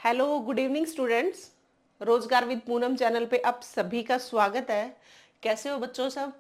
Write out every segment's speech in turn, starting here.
Hello good evening students. रोजगार with Poonam channel पे आप सभी का स्वागत है। कैसे हो बच्चों सब?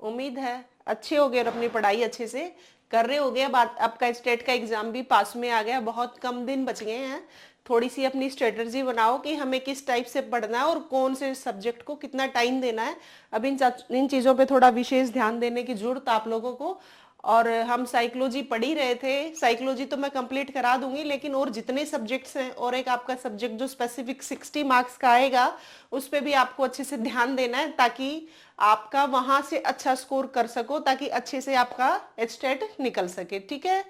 उम्मीद है अच्छे हो गए और अपनी पढ़ाई अच्छे से कर रहे हो गए। अब आपका स्टेट का एग्जाम भी पास में आ गया, बहुत कम दिन बच गए हैं। थोड़ी सी अपनी स्ट्रेटजी बनाओ कि हमें किस टाइप से पढ़ना है और कौन से सब्जेक्ट को कितना टाइम देना है। अब इन चीज़ों पे थोड़ा विशेष ध्यान देने की जरूरत आप लोगों को। और हम साइकोलॉजी पढ़ ही रहे थे, साइकोलॉजी तो मैं कंप्लीट करा दूंगी, लेकिन और जितने सब्जेक्ट्स हैं और एक आपका सब्जेक्ट जो स्पेसिफिक 60 मार्क्स का आएगा उस पर भी आपको अच्छे से ध्यान देना है, ताकि आपका वहां से अच्छा स्कोर कर सको, ताकि अच्छे से आपका स्टेट निकल सके। ठीक है।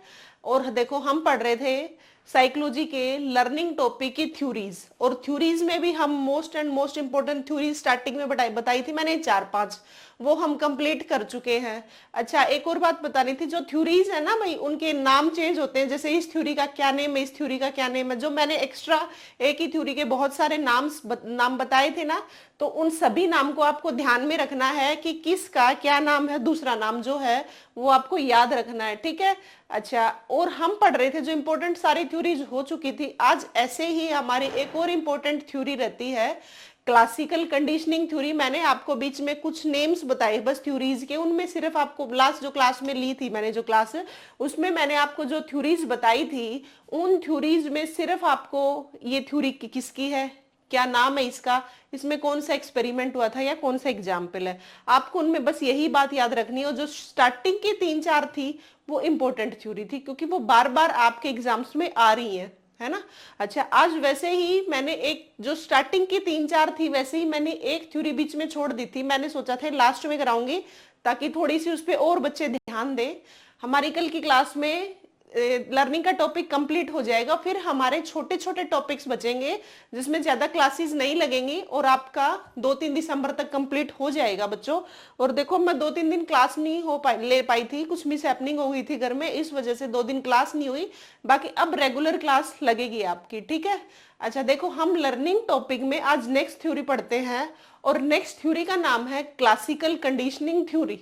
और देखो हम पढ़ रहे थे साइकोलॉजी के लर्निंग टॉपिक की थ्योरीज, और थ्योरीज में भी हम मोस्ट इंपोर्टेंट थ्योरी स्टार्टिंग में बताई थी मैंने 4-5, वो हम कंप्लीट कर चुके हैं। अच्छा, एक और बात बतानी थी, जो थ्योरीज है ना भाई, उनके नाम चेंज होते हैं। जैसे इस थ्योरी का क्या नेम है, इस थ्योरी का क्या नेम है, जो मैंने एक्स्ट्रा एक ही थ्योरी के बहुत सारे नाम बताए थे ना, तो उन सभी नाम को आपको ध्यान में रखना है कि किसका क्या नाम है, दूसरा नाम जो है वो आपको याद रखना है। ठीक है। अच्छा, और हम पढ़ रहे थे जो इंपॉर्टेंट सारी थ्योरीज हो चुकी थी। आज ऐसे ही हमारी एक और इंपॉर्टेंट थ्योरी रहती है, क्लासिकल कंडीशनिंग थ्योरी। मैंने आपको बीच में कुछ नेम्स बताए बस थ्योरीज के, उनमें सिर्फ आपको लास्ट जो क्लास में ली थी मैंने, जो क्लास उसमें मैंने आपको जो थ्योरीज बताई थी, उन थ्योरीज में सिर्फ आपको ये थ्योरी किसकी है, क्या नाम है इसका, इसमें कौन सा एक्सपेरिमेंट हुआ था या कौन सा एग्जाम्पल है, आपको उनमें बस यही बात याद रखनी है। और जो स्टार्टिंग की 3-4 थी वो इंपॉर्टेंट थ्योरी थी, क्योंकि वो बार बार आपके एग्जाम्स में आ रही है ना। अच्छा, आज वैसे ही मैंने एक जो स्टार्टिंग की 3-4 थी, वैसे ही मैंने एक थ्योरी बीच में छोड़ दी थी। मैंने सोचा था लास्ट में कराऊंगी, ताकि थोड़ी सी उस पर और बच्चे ध्यान दें। हमारी कल की क्लास में लर्निंग का टॉपिक कंप्लीट हो जाएगा, फिर हमारे छोटे छोटे टॉपिक्स बचेंगे जिसमें ज्यादा क्लासेस नहीं लगेंगी, और आपका 2-3 दिसंबर तक कंप्लीट हो जाएगा बच्चों। और देखो मैं 2-3 दिन क्लास नहीं ले पाई थी, कुछ मिस हैपनिंग हो गई थी घर में, इस वजह से 2 दिन क्लास नहीं हुई। बाकी अब रेगुलर क्लास लगेगी आपकी। ठीक है। अच्छा देखो, हम लर्निंग टॉपिक में आज नेक्स्ट थ्योरी पढ़ते हैं, और नेक्स्ट थ्योरी का नाम है classical conditioning theory.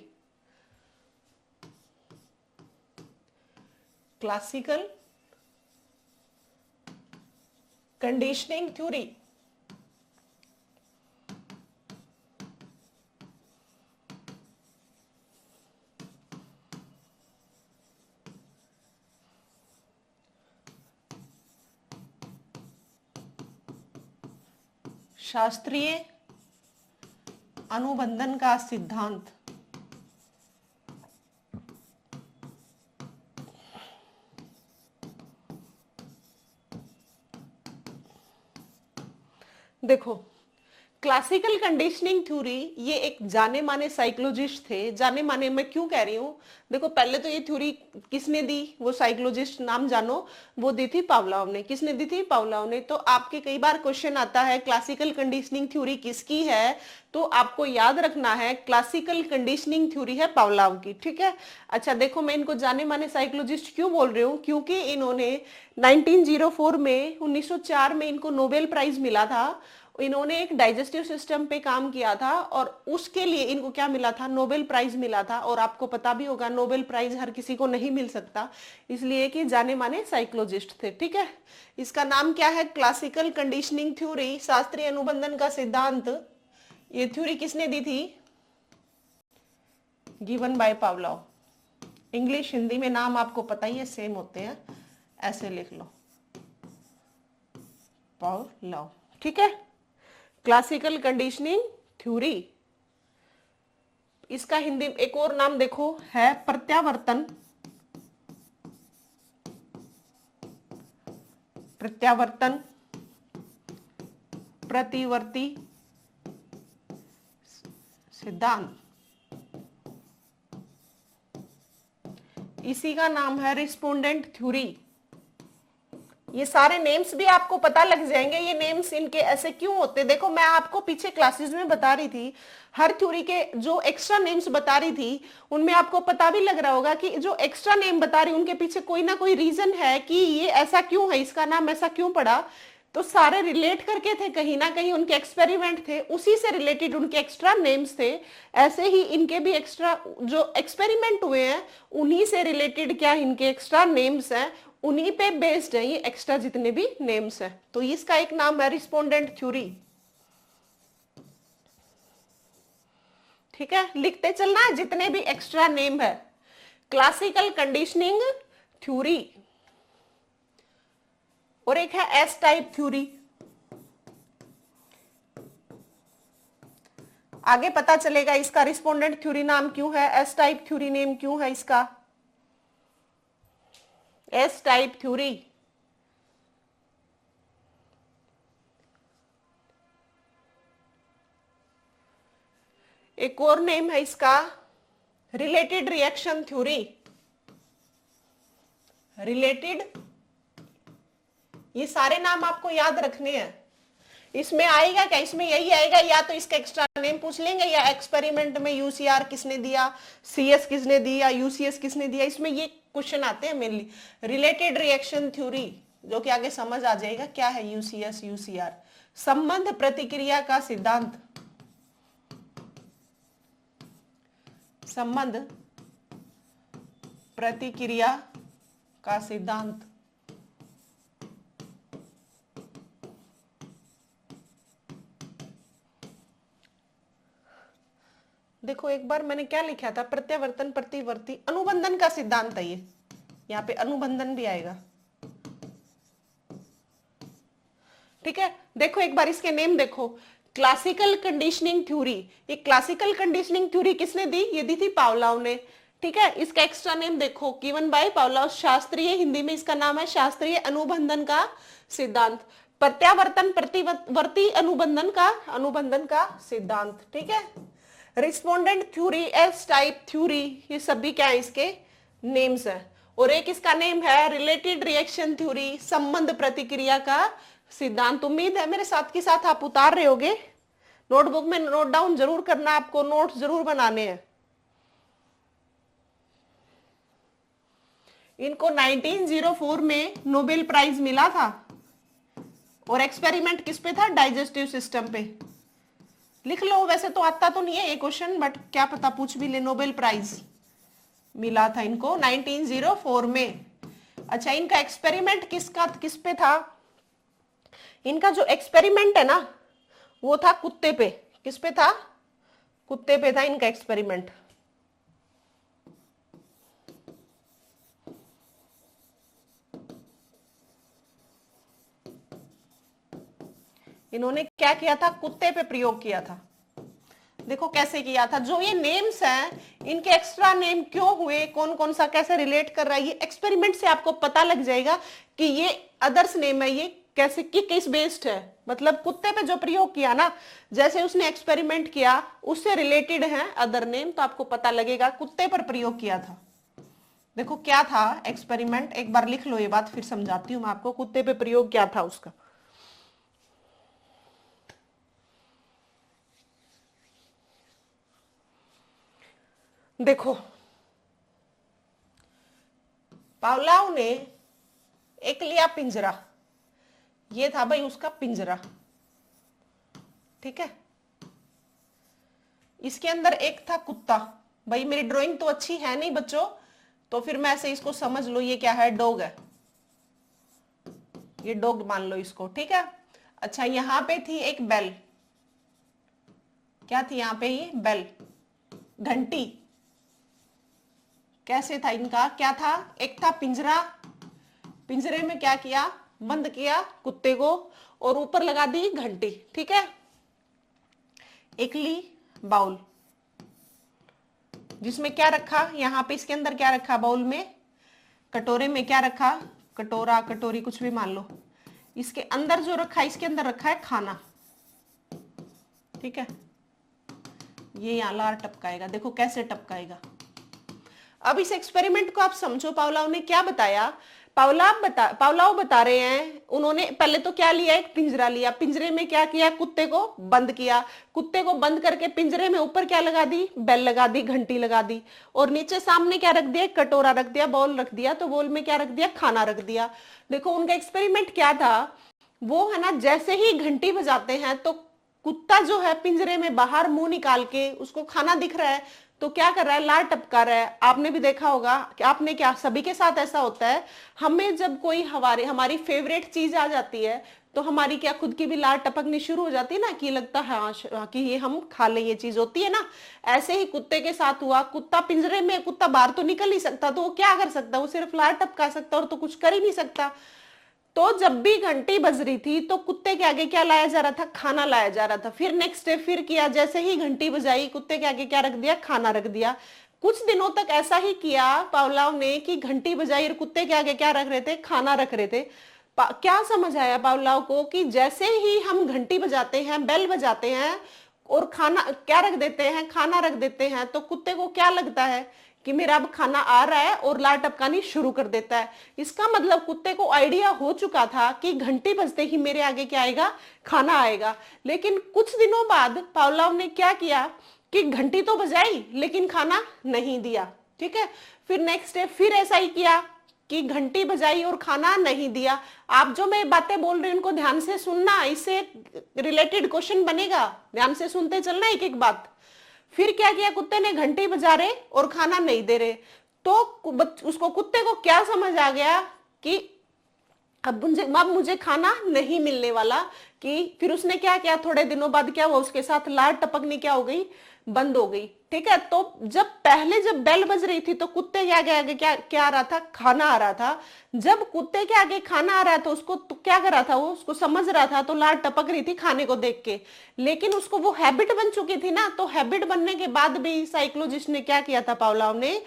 Classical conditioning theory. शास्त्रीय अनुबंधन का सिद्धांत। देखो, क्लासिकल कंडीशनिंग थ्योरी, ये एक जाने माने साइकोलॉजिस्ट थे। जाने माने मैं क्यों कह रही हूं, देखो पहले तो ये थ्योरी किसने दी, वो साइकोलॉजिस्ट नाम जानो, वो दी थी पावलोव ने। किसने दी थी? पावलोव ने। तो आपके कई बार क्वेश्चन आता है क्लासिकल कंडीशनिंग थ्योरी किसकी है, तो आपको याद रखना है क्लासिकल कंडीशनिंग थ्योरी है पावलोव की। ठीक है। अच्छा देखो, मैं इनको जाने माने साइकोलॉजिस्ट क्यों बोल रही हूँ, क्योंकि इन्होंने 1904 में 1904 में इनको नोबेल प्राइज मिला था। इन्होंने एक डाइजेस्टिव सिस्टम पे काम किया था, और उसके लिए इनको क्या मिला था? नोबेल प्राइज मिला था। और आपको पता भी होगा नोबेल प्राइज हर किसी को नहीं मिल सकता, इसलिए कि जाने माने साइकोलॉजिस्ट थे। ठीक है। इसका नाम क्या है? क्लासिकल कंडीशनिंग थ्योरी, शास्त्रीय अनुबंधन का सिद्धांत। ये थ्योरी किसने दी थी? Given by Pavlov. English Hindi में नाम आपको पता ही है, सेम होते हैं, ऐसे लिख लो, पावलोव। ठीक है। क्लासिकल कंडीशनिंग थ्योरी, इसका हिंदी एक और नाम देखो है प्रत्यावर्तन, प्रत्यावर्तन प्रतिवर्ती सिद्धांत। इसी का नाम है रिस्पोंडेंट थ्योरी। ये सारे नेम्स भी आपको पता लग जाएंगे, ये नेम्स इनके ऐसे क्यों होते। देखो मैं आपको पीछे क्लासेस में बता रही थी, हर थ्योरी के जो एक्स्ट्रा नेम्स बता रही थी उनमें आपको पता भी लग रहा होगा कि जो एक्स्ट्रा नेम बता रही उनके पीछे कोई ना कोई रीजन है कि ये ऐसा क्यों है, इसका नाम ऐसा क्यों पड़ा। तो सारे रिलेट करके थे, कहीं ना कहीं उनके एक्सपेरिमेंट थे, उसी से रिलेटेड उनके एक्स्ट्रा नेम्स थे। ऐसे ही इनके भी एक्स्ट्रा जो एक्सपेरिमेंट हुए हैं उन्हीं से रिलेटेड क्या इनके एक्स्ट्रा नेम्स हैं, उन्हीं पे बेस्ड है ये एक्स्ट्रा जितने भी नेम्स है। तो इसका एक नाम है रिस्पोंडेंट थ्योरी। ठीक है, लिखते चलना है जितने भी एक्स्ट्रा नेम है। क्लासिकल कंडीशनिंग थ्योरी, और एक है एस टाइप थ्योरी। आगे पता चलेगा इसका रिस्पोंडेंट थ्योरी नाम क्यों है, एस टाइप थ्योरी नेम क्यों है इसका। एस टाइप थ्योरी एक और नेम है इसका रिलेटेड रिएक्शन थ्योरी। रिलेटेड, ये सारे नाम आपको याद रखने हैं। इसमें आएगा क्या, इसमें यही आएगा, या तो इसका एक्स्ट्रा नेम पूछ लेंगे, या एक्सपेरिमेंट में यूसीआर किसने दिया, सीएस किसने दिया, यूसीएस किसने दिया, इसमें ये क्वेश्चन आते हैं मेनली। रिलेटेड रिएक्शन थ्योरी, जो कि आगे समझ आ जाएगा क्या है यूसीएस यूसीआर। संबंध प्रतिक्रिया का सिद्धांत, संबंध प्रतिक्रिया का सिद्धांत। देखो एक बार मैंने क्या लिखा था, प्रत्यावर्तन प्रतिवर्ती अनुबंधन का सिद्धांत है ये, यहाँ पे अनुबंधन भी आएगा। ठीक है, देखो एक बार इसके नेम देखो, क्लासिकल कंडीशनिंग थ्योरी। ये क्लासिकल कंडीशनिंग थ्योरी किसने दी, ये दी थी पावलोव ने। ठीक है, इसका एक्स्ट्रा नेम देखो, गिवन बाय पावलोव। शास्त्रीय, हिंदी में इसका नाम है शास्त्रीय अनुबंधन का सिद्धांत। प्रत्यावर्तन प्रतिवर्ती अनुबंधन का सिद्धांत। ठीक है, respondent theory, S type theory, ये सभी क्या है इसके नेम्स है। और एक इसका नेम है रिलेटेड रिएक्शन थ्योरी, संबंध प्रतिक्रिया का सिद्धांत। उम्मीद है मेरे साथ के साथ आप उतार रहे होगे। नोटबुक में नोट डाउन जरूर करना, आपको नोट्स जरूर बनाने हैं। इनको 1904 में नोबेल प्राइज मिला था, और एक्सपेरिमेंट किस पे था, डाइजेस्टिव सिस्टम पे। लिख लो, वैसे तो आता तो नहीं है ये क्वेश्चन, बट क्या पता पूछ भी ले। नोबेल प्राइज मिला था इनको 1904 में। अच्छा, इनका एक्सपेरिमेंट किस पे था, इनका जो एक्सपेरिमेंट है ना वो था कुत्ते पे। किस पे था, कुत्ते पे था इनका एक्सपेरिमेंट। इन्होंने क्या किया था, कुत्ते पे प्रयोग किया था। देखो कैसे किया था, जो ये नेम्स हैं इनके एक्स्ट्रा नेम क्यों हुए, कौन कौन सा कैसे रिलेट कर रहा है, ये एक्सपेरिमेंट से आपको पता लग जाएगा कि ये अदर्स नेम है, ये कैसे कि किस बेस्ड है। मतलब कुत्ते पे जो प्रयोग किया ना, जैसे उसने एक्सपेरिमेंट किया उससे रिलेटेड है अदर नेम, तो आपको पता लगेगा कुत्ते पर प्रयोग किया था। देखो क्या था एक्सपेरिमेंट, एक बार लिख लो ये बात, फिर समझाती हूं मैं आपको कुत्ते पे प्रयोग क्या था उसका। देखो पावलोव ने एक लिया पिंजरा, ये था भाई उसका पिंजरा। ठीक है, इसके अंदर एक था कुत्ता। भाई मेरी ड्राइंग तो अच्छी है नहीं बच्चों, तो फिर मैं ऐसे इसको समझ लो, ये क्या है, डॉग है, ये डॉग मान लो इसको। ठीक है, अच्छा यहां पे थी एक बेल, क्या थी यहां पे, ये बेल, घंटी। कैसे था इनका, क्या था, एक था पिंजरा, पिंजरे में क्या किया, बंद किया कुत्ते को, और ऊपर लगा दी घंटी। ठीक है, एक ली बाउल, जिसमें क्या रखा, यहां पे इसके अंदर क्या रखा, बाउल में, कटोरे में क्या रखा, कटोरा कटोरी कुछ भी मान लो, इसके अंदर जो रखा, इसके अंदर रखा है खाना। ठीक है, ये यहां लार टपकाएगा, देखो कैसे टपकाएगा। अब इस एक्सपेरिमेंट को आप समझो, पावलोव ने क्या बताया, पावलोव बता रहे हैं, उन्होंने पहले तो क्या लिया, एक पिंजरा लिया, पिंजरे में क्या किया, कुत्ते को बंद किया, कुत्ते को बंद करके पिंजरे में ऊपर क्या लगा दी, बेल लगा दी, घंटी लगा दी, और नीचे सामने क्या रख दिया, कटोरा रख दिया, बाउल रख दिया, तो बाउल में क्या रख दिया, खाना रख दिया। देखो उनका एक्सपेरिमेंट क्या था, वो है ना, जैसे ही घंटी बजाते हैं तो कुत्ता जो है पिंजरे में बाहर मुंह निकाल के, उसको खाना दिख रहा है, तो क्या कर रहा है, लार टपका रहा है। आपने भी देखा होगा कि आपने क्या, सभी के साथ ऐसा होता है, हमें जब कोई हमारी फेवरेट चीज आ जाती है तो हमारी क्या खुद की भी लार टपकनी शुरू हो जाती है ना, कि लगता है हाँ कि ये हम खा ले, ये चीज होती है ना। ऐसे ही कुत्ते के साथ हुआ। कुत्ता पिंजरे में, कुत्ता बाहर तो निकल नहीं सकता, तो वो क्या कर सकता, वो सिर्फ लार टपका सकता और तो कुछ कर ही नहीं सकता। तो जब भी घंटी बज रही थी तो कुत्ते के आगे क्या लाया जा रहा था, खाना लाया जा रहा था। फिर नेक्स्ट डे फिर किया, जैसे ही घंटी बजाई कुत्ते के आगे क्या रख दिया, खाना रख दिया। कुछ दिनों तक ऐसा ही किया पावलोव ने कि घंटी बजाई और कुत्ते के आगे क्या रख रहे थे, खाना रख रहे थे। क्या समझ आया पावलोव को कि जैसे ही हम घंटी बजाते हैं, बेल बजाते हैं और खाना क्या रख देते हैं, खाना रख देते हैं, तो कुत्ते को क्या लगता है कि मेरा अब खाना आ रहा है और लार टपकानी शुरू कर देता है। इसका मतलब कुत्ते को आइडिया हो चुका था कि घंटी बजते ही मेरे आगे क्या आएगा, खाना आएगा। लेकिन कुछ दिनों बाद पावलोव ने क्या किया कि घंटी तो बजाई लेकिन खाना नहीं दिया। ठीक है, फिर नेक्स्ट डे फिर ऐसा ही किया कि घंटी बजाई और खाना नहीं दिया। आप जो मैं बातें बोल रही हूँ उनको ध्यान से सुनना, इससे रिलेटेड क्वेश्चन बनेगा, ध्यान से सुनते चलना एक एक बात। फिर क्या किया, कुत्ते ने घंटी बजा रहे और खाना नहीं दे रहे, तो उसको कुत्ते को क्या समझ आ गया कि अब मुझे खाना नहीं मिलने वाला। कि फिर उसने क्या किया, थोड़े दिनों बाद क्या हुआ, उसके साथ लार टपकनी क्या हो गई, बंद हो गई। ठीक है, तो जब बेल बज रही थी तो कुत्ते के आगे क्या आ रहा था, खाना आ रहा था। जब कुत्ते के आगे खाना आ रहा था उसको तो क्या कर रहा था, वो उसको समझ रहा था, तो लार टपक रही थी खाने को देख के। लेकिन उसको वो हैबिट बन चुकी थी ना, तो हैबिट बनने के बाद भी साइकोलॉजिस्ट ने क्या किया था, पावलोव ने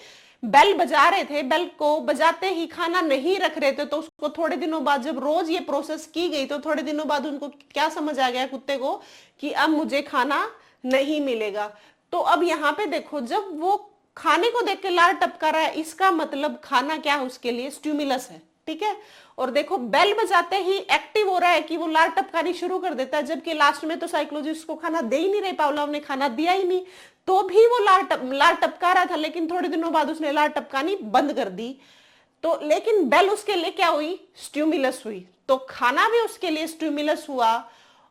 बेल बजा रहे थे, बेल को बजाते ही खाना नहीं रख रहे थे, तो उसको थोड़े दिनों बाद जब रोज ये प्रोसेस की गई तो थोड़े दिनों बाद उनको क्या समझ आ गया कुत्ते को कि अब मुझे खाना नहीं मिलेगा। तो अब यहाँ पे देखो, जब वो खाने को देख के लार टपका रहा है, इसका मतलब खाना क्या है उसके लिए, स्टिमुलस है। ठीक है, और देखो बेल बजाते ही एक्टिव हो रहा है कि वो लार टपकानी शुरू कर देता है, जबकि लास्ट में तो साइकोलॉजिस्ट को खाना दे ही नहीं रहे, पावलोव ने खाना दिया ही नहीं, तो भी वो लार टपका रहा था। लेकिन थोड़े दिनों बाद उसने लार टपकानी बंद कर दी। तो लेकिन बेल उसके लिए क्या हुई, स्टिमुलस हुई। तो खाना भी उसके लिए स्टिमुलस हुआ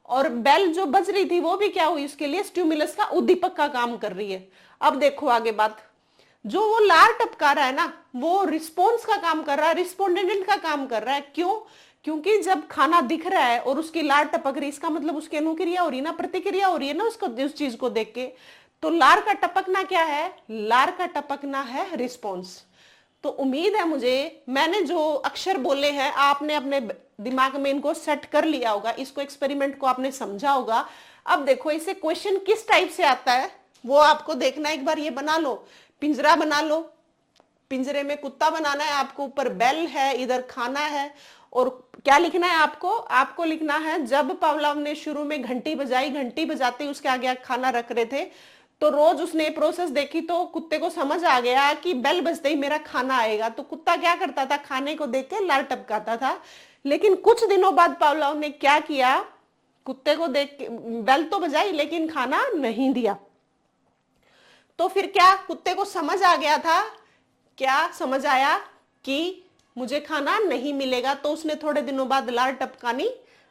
और बेल जो बज रही थी वो भी क्या हुई, उसके लिए स्टिमुलस का, उद्दीपक का काम कर रही है। अब देखो आगे बात, जो वो लार टपका रहा है ना, वो रिस्पॉन्स का काम कर रहा है, रिस्पोंडेंट का काम कर रहा है। क्यों, क्योंकि जब खाना दिख रहा है और उसकी लार टपक रही, इसका मतलब उसकी अनुक्रिया हो रही है ना, प्रतिक्रिया हो रही है ना उसको, उस चीज को देख के। तो लार का टपकना क्या है, लार का टपकना है रिस्पॉन्स। तो उम्मीद है मुझे, मैंने जो अक्षर बोले हैं आपने अपने दिमाग में इनको सेट कर लिया होगा, इसको एक्सपेरिमेंट को आपने समझा होगा। अब देखो इसे क्वेश्चन किस टाइप से आता है वो आपको देखना, एक बार ये बना लो, पिंजरा बना लो, पिंजरे में कुत्ता बनाना है आपको, ऊपर बेल है, इधर खाना है, और क्या लिखना है आपको लिखना है जब पावलोव ने शुरू में घंटी बजाई, घंटी बजाते ही उसके आगे खाना रख रहे थे, तो रोज उसने प्रोसेस देखी तो कुत्ते को समझ आ गया कि बेल बजते ही मेरा खाना आएगा। तो कुत्ता क्या करता था, खाने को देख के लार टपकाता था। लेकिन कुछ दिनों बाद पावलोव ने क्या किया, कुत्ते को देख के बेल तो बजाई लेकिन खाना नहीं दिया। तो फिर क्या कुत्ते को समझ आ गया था, क्या समझ आया कि मुझे खाना नहीं मिलेगा, तो उसने थोड़े दिनों बाद लार टपकानी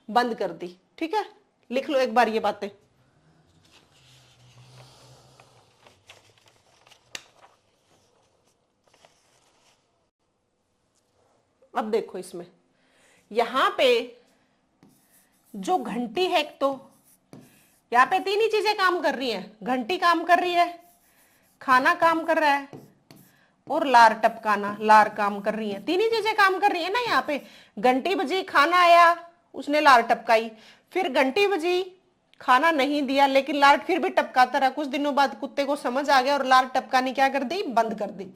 बंद कर दी। ठीक है, लिख लो एक बार ये बातें। अब देखो इसमें, यहां पे जो घंटी है, एक तो यहां पे तीन ही चीजें काम कर रही हैं, घंटी काम कर रही है, खाना काम कर रहा है और लार टपकाना, लार काम कर रही है। तीन ही चीजें काम कर रही है ना यहाँ पे। घंटी बजी, खाना आया, उसने लार टपकाई, फिर घंटी बजी, खाना नहीं दिया लेकिन लार फिर भी टपकाता रहा। कुछ दिनों बाद कुत्ते को समझ आ गया और लार टपकानी क्या कर दी, बंद कर दी।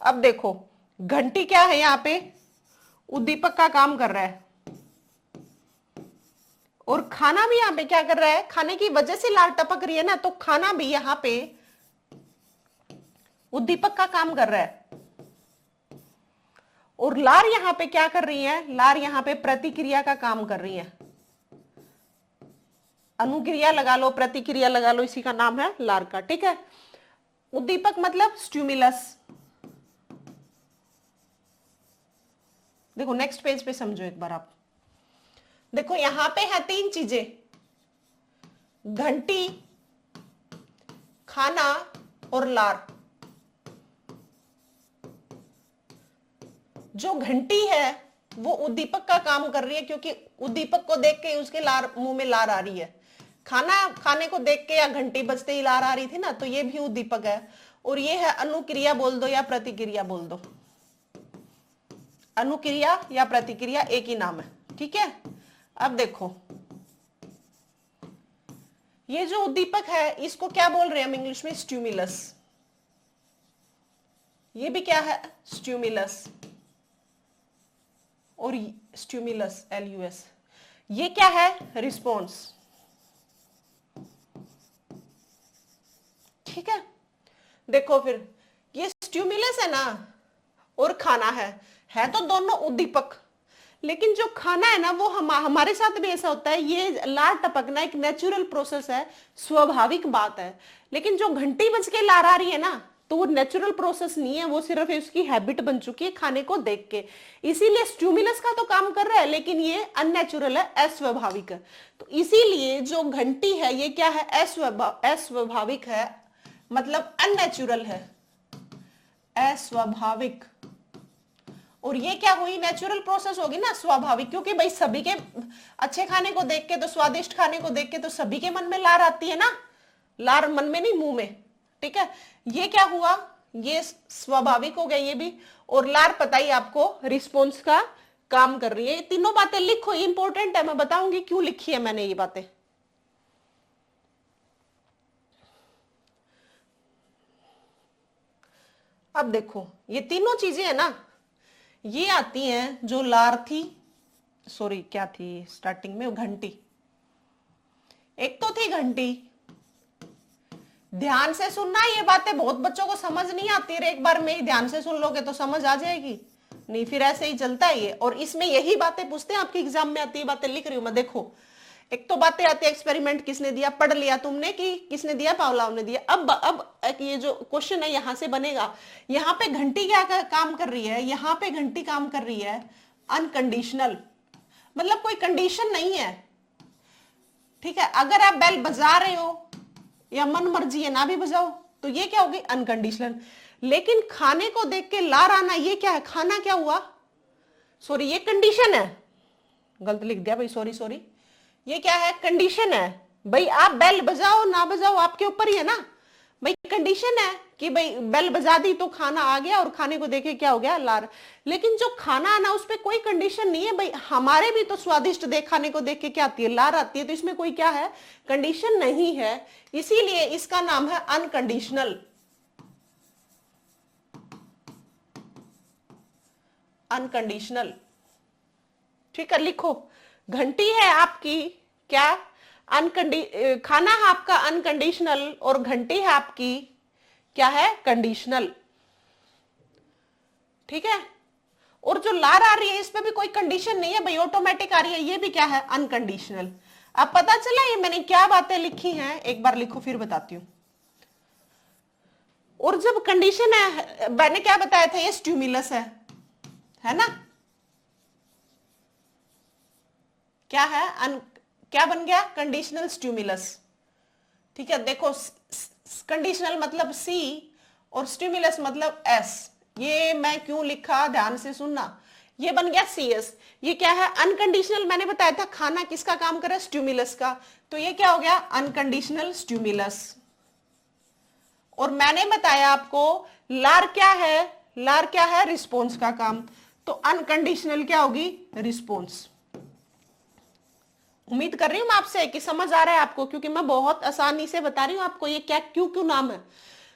अब देखो घंटी क्या है, यहाँ पे उद्दीपक का काम कर रहा है और खाना भी यहाँ पे क्या कर रहा है, खाने की वजह से लार टपक रही है ना, तो खाना भी यहाँ पे उद्दीपक का काम कर रहा है। और लार यहां पे क्या कर रही है, लार यहां पे प्रतिक्रिया का काम कर रही है। अनुक्रिया लगा लो, प्रतिक्रिया लगा लो, इसी का नाम है लार का। ठीक है, उद्दीपक मतलब स्टिमुलस। देखो नेक्स्ट पेज पे समझो एक बार आप, देखो यहां पे है तीन चीजें, घंटी, खाना और लार। जो घंटी है वो उद्दीपक का काम कर रही है, क्योंकि उद्दीपक को देख के उसके लार मुंह में लार आ रही है। खाना खाने को देख के या घंटी बजते ही लार आ रही थी ना, तो ये भी उद्दीपक है। और ये है अनुक्रिया बोल दो या प्रतिक्रिया बोल दो, अनुक्रिया या प्रतिक्रिया एक ही नाम है, ठीक है। अब देखो ये जो उद्दीपक है इसको क्या बोल रहे हैं हम इंग्लिश में? स्टिमुलस। ये भी क्या है? स्टिमुलस। और स्टिमुलस LUS, ये क्या है? रिस्पॉन्स, ठीक है। देखो फिर ये स्टिमुलस है ना और खाना है तो दोनों उद्दीपक, लेकिन जो खाना है ना वो हमारे साथ भी ऐसा होता है। ये लार टपकना एक नेचुरल प्रोसेस है, स्वाभाविक बात है। लेकिन जो घंटी बज के लार आ रही है ना, तो वो नेचुरल प्रोसेस नहीं है, वो सिर्फ उसकी हैबिट बन चुकी है खाने को देख के। इसीलिए स्टिमुलस का तो काम कर रहा है, लेकिन ये अननेचुरल है, अस्वाभाविक है। तो इसीलिए जो घंटी है ये क्या है? अस्वाभाविक है, मतलब अननेचुरल है, अस्वाभाविक। और ये क्या हुई? नेचुरल प्रोसेस होगी ना, स्वाभाविक, क्योंकि भाई सभी के अच्छे खाने को देख के, तो स्वादिष्ट खाने को देख के तो सभी के मन में लार आती है ना, लार मन में नहीं मुंह में, ठीक है। ये क्या हुआ? ये स्वाभाविक हो गया ये भी। और लार पता ही आपको रिस्पॉन्स का काम कर रही है। ये तीनों बातें लिखो, इंपॉर्टेंट है, मैं बताऊंगी क्यों लिखी है मैंने ये बातें। अब देखो ये तीनों चीजें है ना, ये आती हैं जो लार थी, सॉरी क्या थी स्टार्टिंग में? घंटी। एक तो थी घंटी। ध्यान से सुनना, ये बातें बहुत बच्चों को समझ नहीं आती है, एक बार में ही ध्यान से सुन लोगे तो समझ आ जाएगी, नहीं फिर ऐसे ही चलता है ये। और इसमें यही बातें पूछते हैं, आपके एग्जाम में आती है, बातें लिख रही हूं मैं। देखो एक तो बातें आती है, एक्सपेरिमेंट किसने दिया, पढ़ लिया तुमने कि किसने दिया? पावलोव ने दिया। अब ये जो क्वेश्चन है यहां से बनेगा, यहाँ पे घंटी क्या काम कर रही है? यहाँ पे घंटी काम कर रही है अनकंडीशनल, मतलब कोई कंडीशन नहीं है, ठीक है। अगर आप बेल बजा रहे हो या मन मर्जी है ना भी बजाओ, तो ये क्या होगी? अनकंडीशनल। लेकिन खाने को देख के लार आना, ये क्या है? खाना क्या हुआ? सॉरी ये कंडीशन है, गलत लिख दिया भाई, सॉरी। ये क्या है? कंडीशन है। भाई आप बेल बजाओ ना बजाओ आपके ऊपर ही है ना, भाई कंडीशन है कि भाई बेल बजा दी तो खाना आ गया, और खाने को देखे क्या हो गया? लार। लेकिन जो खाना आना उस पर कोई कंडीशन नहीं है भाई, हमारे भी तो स्वादिष्ट खाने को देख के क्या आती है? लार आती है। तो इसमें कोई क्या है? कंडीशन नहीं है, इसीलिए इसका नाम है अनकंडीशनल। अनकंडीशनल, ठीक है। लिखो घंटी है आपकी क्या? खाना है आपका अनकंडीशनल, और घंटी है आपकी क्या है? कंडीशनल, ठीक है। और जो लार आ रही है इस पे भी कोई कंडीशन नहीं है भाई, ऑटोमेटिक आ रही है, ये भी क्या है? अनकंडीशनल। अब पता चला ये मैंने क्या बातें लिखी हैं? एक बार लिखो फिर बताती हूं। और जब कंडीशन है, मैंने क्या बताया था? ये स्टिमुलस है ना? क्या है? क्या बन गया? कंडीशनल स्टिमुलस, ठीक है। देखो कंडीशनल मतलब C और स्टिमुलस मतलब S। ये मैं क्यों लिखा? ध्यान से सुनना। ये बन गया CS। ये क्या है? अनकंडीशनल। मैंने बताया था खाना किसका काम कर रहा है? स्टिमुलस का। तो ये क्या हो गया? Unconditional stimulus. और मैंने बताया आपको लार क्या है? लार क्या है? रिस्पॉन्स का काम। तो अनकंडीशनल क्या होगी? रिस्पॉन्स। उम्मीद कर रही हूं मैं आपसे कि समझ आ रहा है आपको, क्योंकि मैं बहुत आसानी से बता रही हूं आपको ये क्या क्यों नाम है।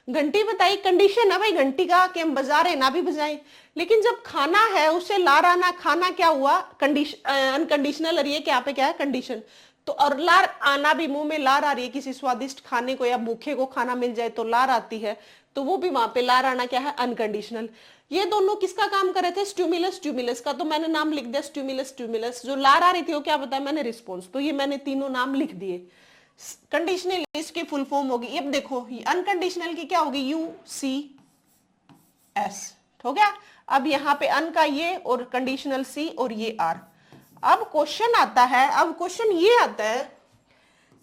घंटी बताई, कंडीशन है भाई घंटी का कि हम बजा रहे ना भी बजाएं। लेकिन जब खाना है उससे लार आना, खाना क्या हुआ? अनकंडीशनल। और ये क्या पे क्या है? कंडीशन। तो और लार आना भी, मुंह में लार आ रही है किसी स्वादिष्ट खाने को या भूखे को खाना मिल जाए तो लार आती है, तो वो भी वहां पे लार आना क्या है? अनकंडीशनल। ये दोनों किसका काम कर रहे थे? स्टिमुलस का। तो मैंने नाम लिख दिया स्टिमुलस। जो लार आ रही थी वो क्या बताया मैंने? रिस्पॉन्स। तो ये मैंने तीनों नाम लिख दिए। कंडीशनल इसकी फुल फॉर्म होगी, अब देखो अनकंडीशनल की क्या होगी? UCS, हो गया। अब यहाँ पे अन का ये और कंडीशनल C और ये R। अब क्वेश्चन आता है, अब क्वेश्चन ये आता है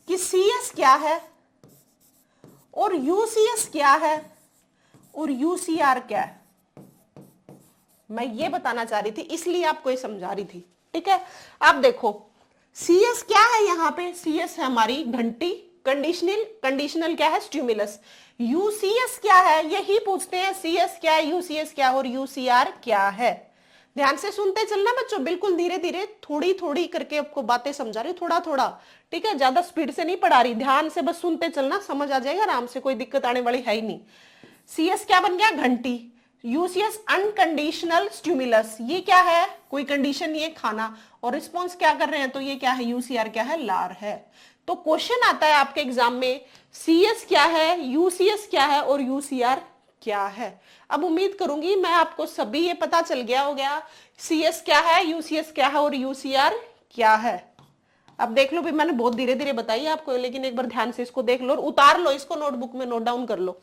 कि CS क्या है और UCS क्या है और UCR क्या है? मैं ये बताना चाह रही थी, इसलिए आपको ये समझा रही थी। ठीक है, अब देखो CS क्या है, यहाँ पे CS है हमारी घंटी, कंडीशनल कंडीशनल क्या है, स्टिमुलस। UCS क्या है, यही पूछते हैं, CS क्या है, UCS क्या है और UCR क्या है। ध्यान से सुनते चलना बच्चों, बिल्कुल धीरे धीरे थोड़ी थोड़ी करके आपको बातें समझा रही, थोड़ा थोड़ा। ठीक है, ज्यादा स्पीड से नहीं पढ़ा रही, ध्यान से बस सुनते चलना, समझ आ जाएगा आराम से, कोई दिक्कत आने वाली है ही नहीं। CS क्या बन गया, घंटी। UCS अनकंडीशनल स्टिमुलस, ये क्या है, कोई कंडीशन नहीं है, खाना। और रिस्पॉन्स क्या कर रहे हैं, तो ये क्या है, UCR क्या है, लार है। तो क्वेश्चन आता है आपके एग्जाम में, CS क्या है, UCS क्या है और UCR क्या है। अब उम्मीद करूंगी मैं आपको सभी ये पता चल गया हो गया, CS क्या है, UCS क्या है और UCR क्या है। अब देख लो भी, मैंने बहुत धीरे धीरे बताई आपको, लेकिन एक बार ध्यान से इसको देख लो और उतार लो, इसको नोटबुक में नोट डाउन कर लो।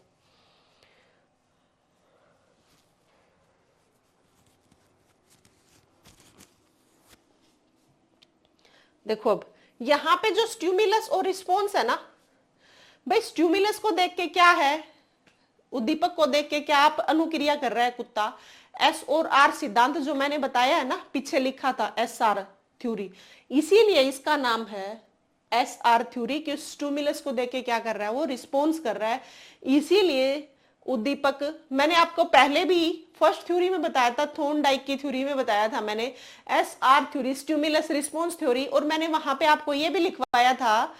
देखो अब यहां पे जो स्टिमुलस और रिस्पॉन्स है ना भाई, स्टिमुलस को देख के क्या है, उद्दीपक को देख के क्या आप अनुक्रिया कर रहा है कुत्ता। S और R सिद्धांत जो मैंने बताया है ना, पीछे लिखा था SR थ्योरी, इसीलिए इसका नाम है SR थ्योरी, कि स्टिमुलस को देख के क्या कर रहा है, वो रिस्पॉन्स कर रहा है। इसीलिए उद्दीपक, मैंने आपको पहले भी फर्स्ट थ्योरी में बताया था, थॉर्नडाइक की थ्योरी में बताया था मैंने, SR theory, stimulus response theory. और मैंने वहां पे आपको ये भी लिखवाया था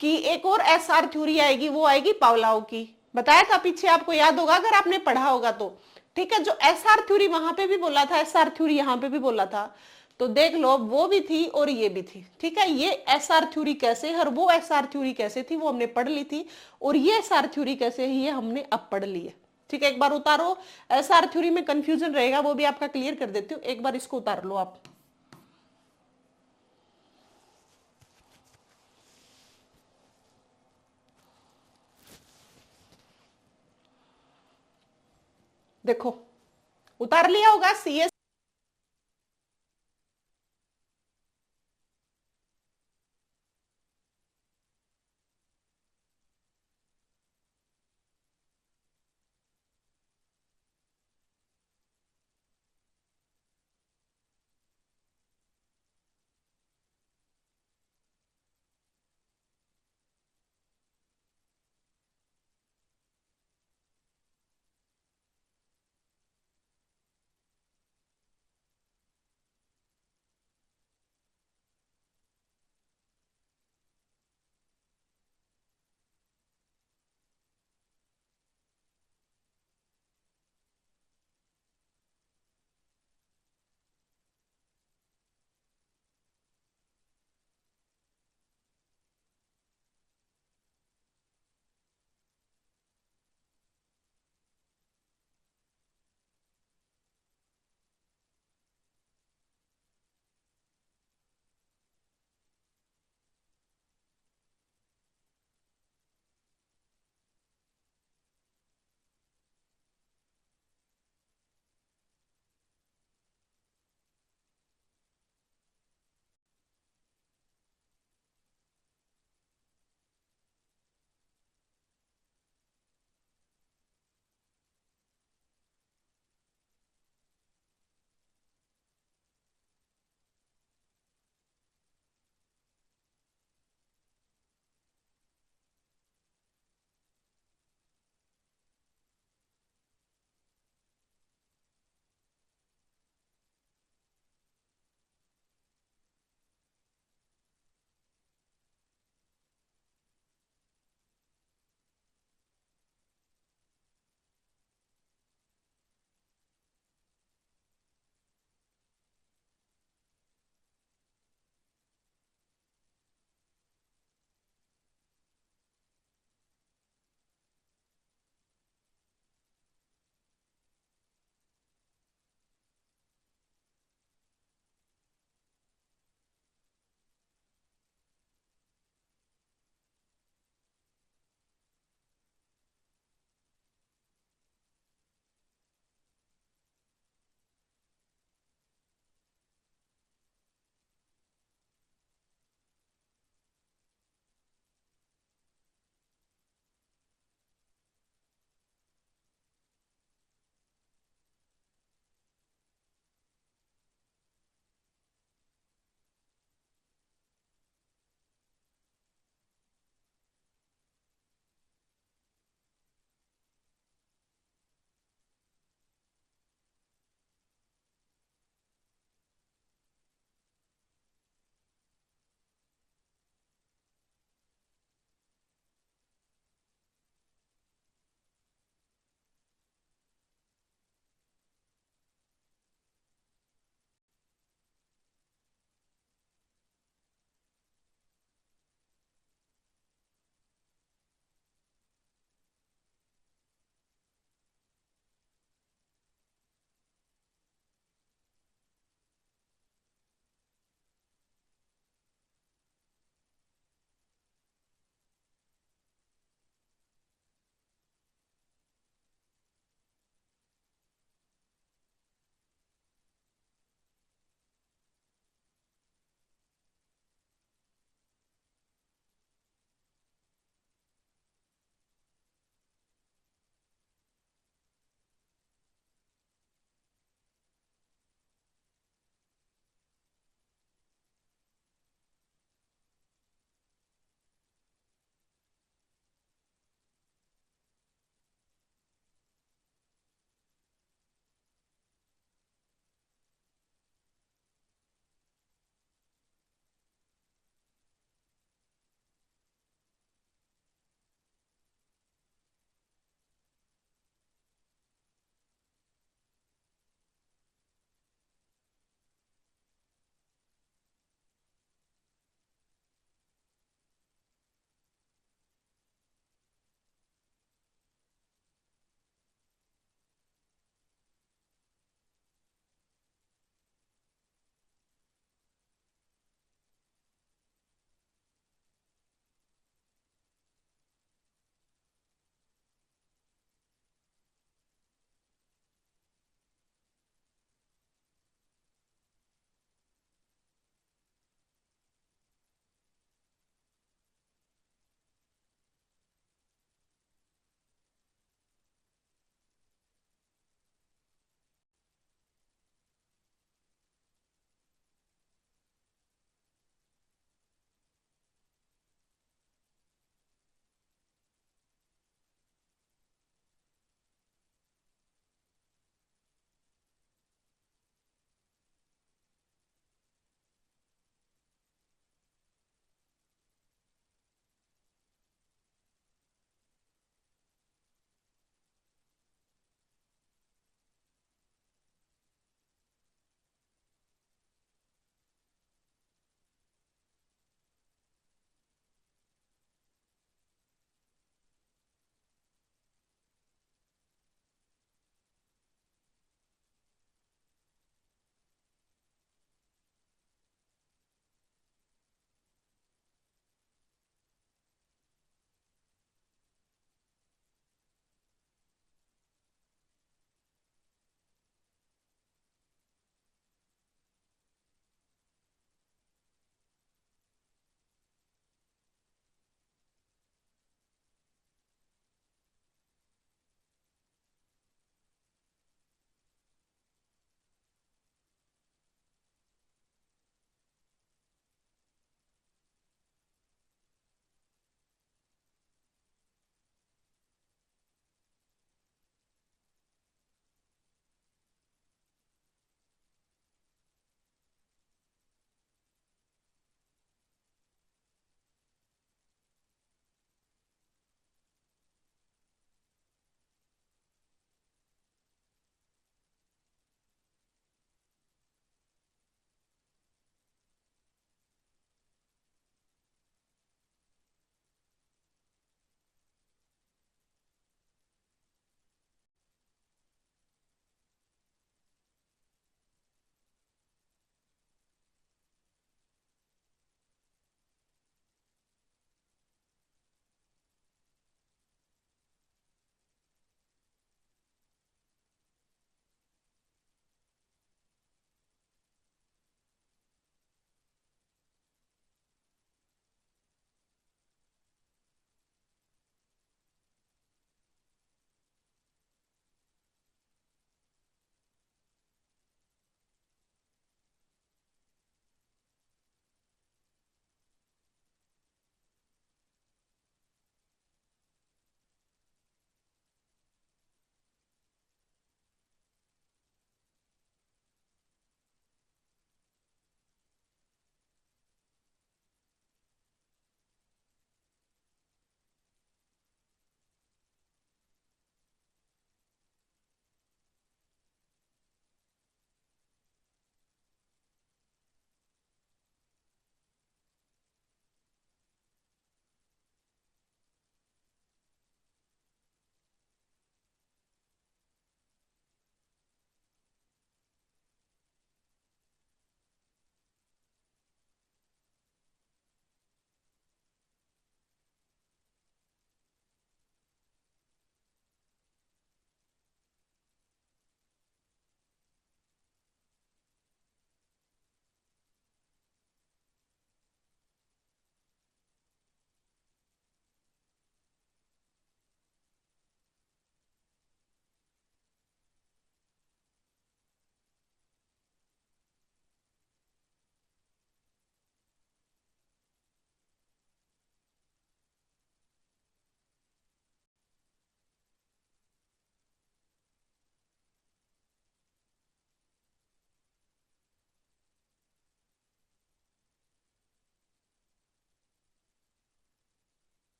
कि एक और SR थ्योरी आएगी, वो आएगी पावलाव की, बताया था पीछे, आपको याद होगा अगर आपने पढ़ा होगा तो। ठीक है, जो SR थ्योरी वहां पे भी बोला था, SR थ्योरी यहां पे भी बोला था, तो देख लो वो भी थी और ये भी थी। ठीक है, ये SR थ्योरी कैसे है और वो SR थ्योरी कैसे थी वो हमने पढ़ ली थी, और ये SR थ्योरी कैसे है ये हमने अब पढ़ ली है। ठीक है, एक बार उतारो, SR थ्योरी में कंफ्यूजन रहेगा वो भी आपका क्लियर कर देती हूँ, एक बार इसको उतार लो आप। देखो उतार लिया होगा, CS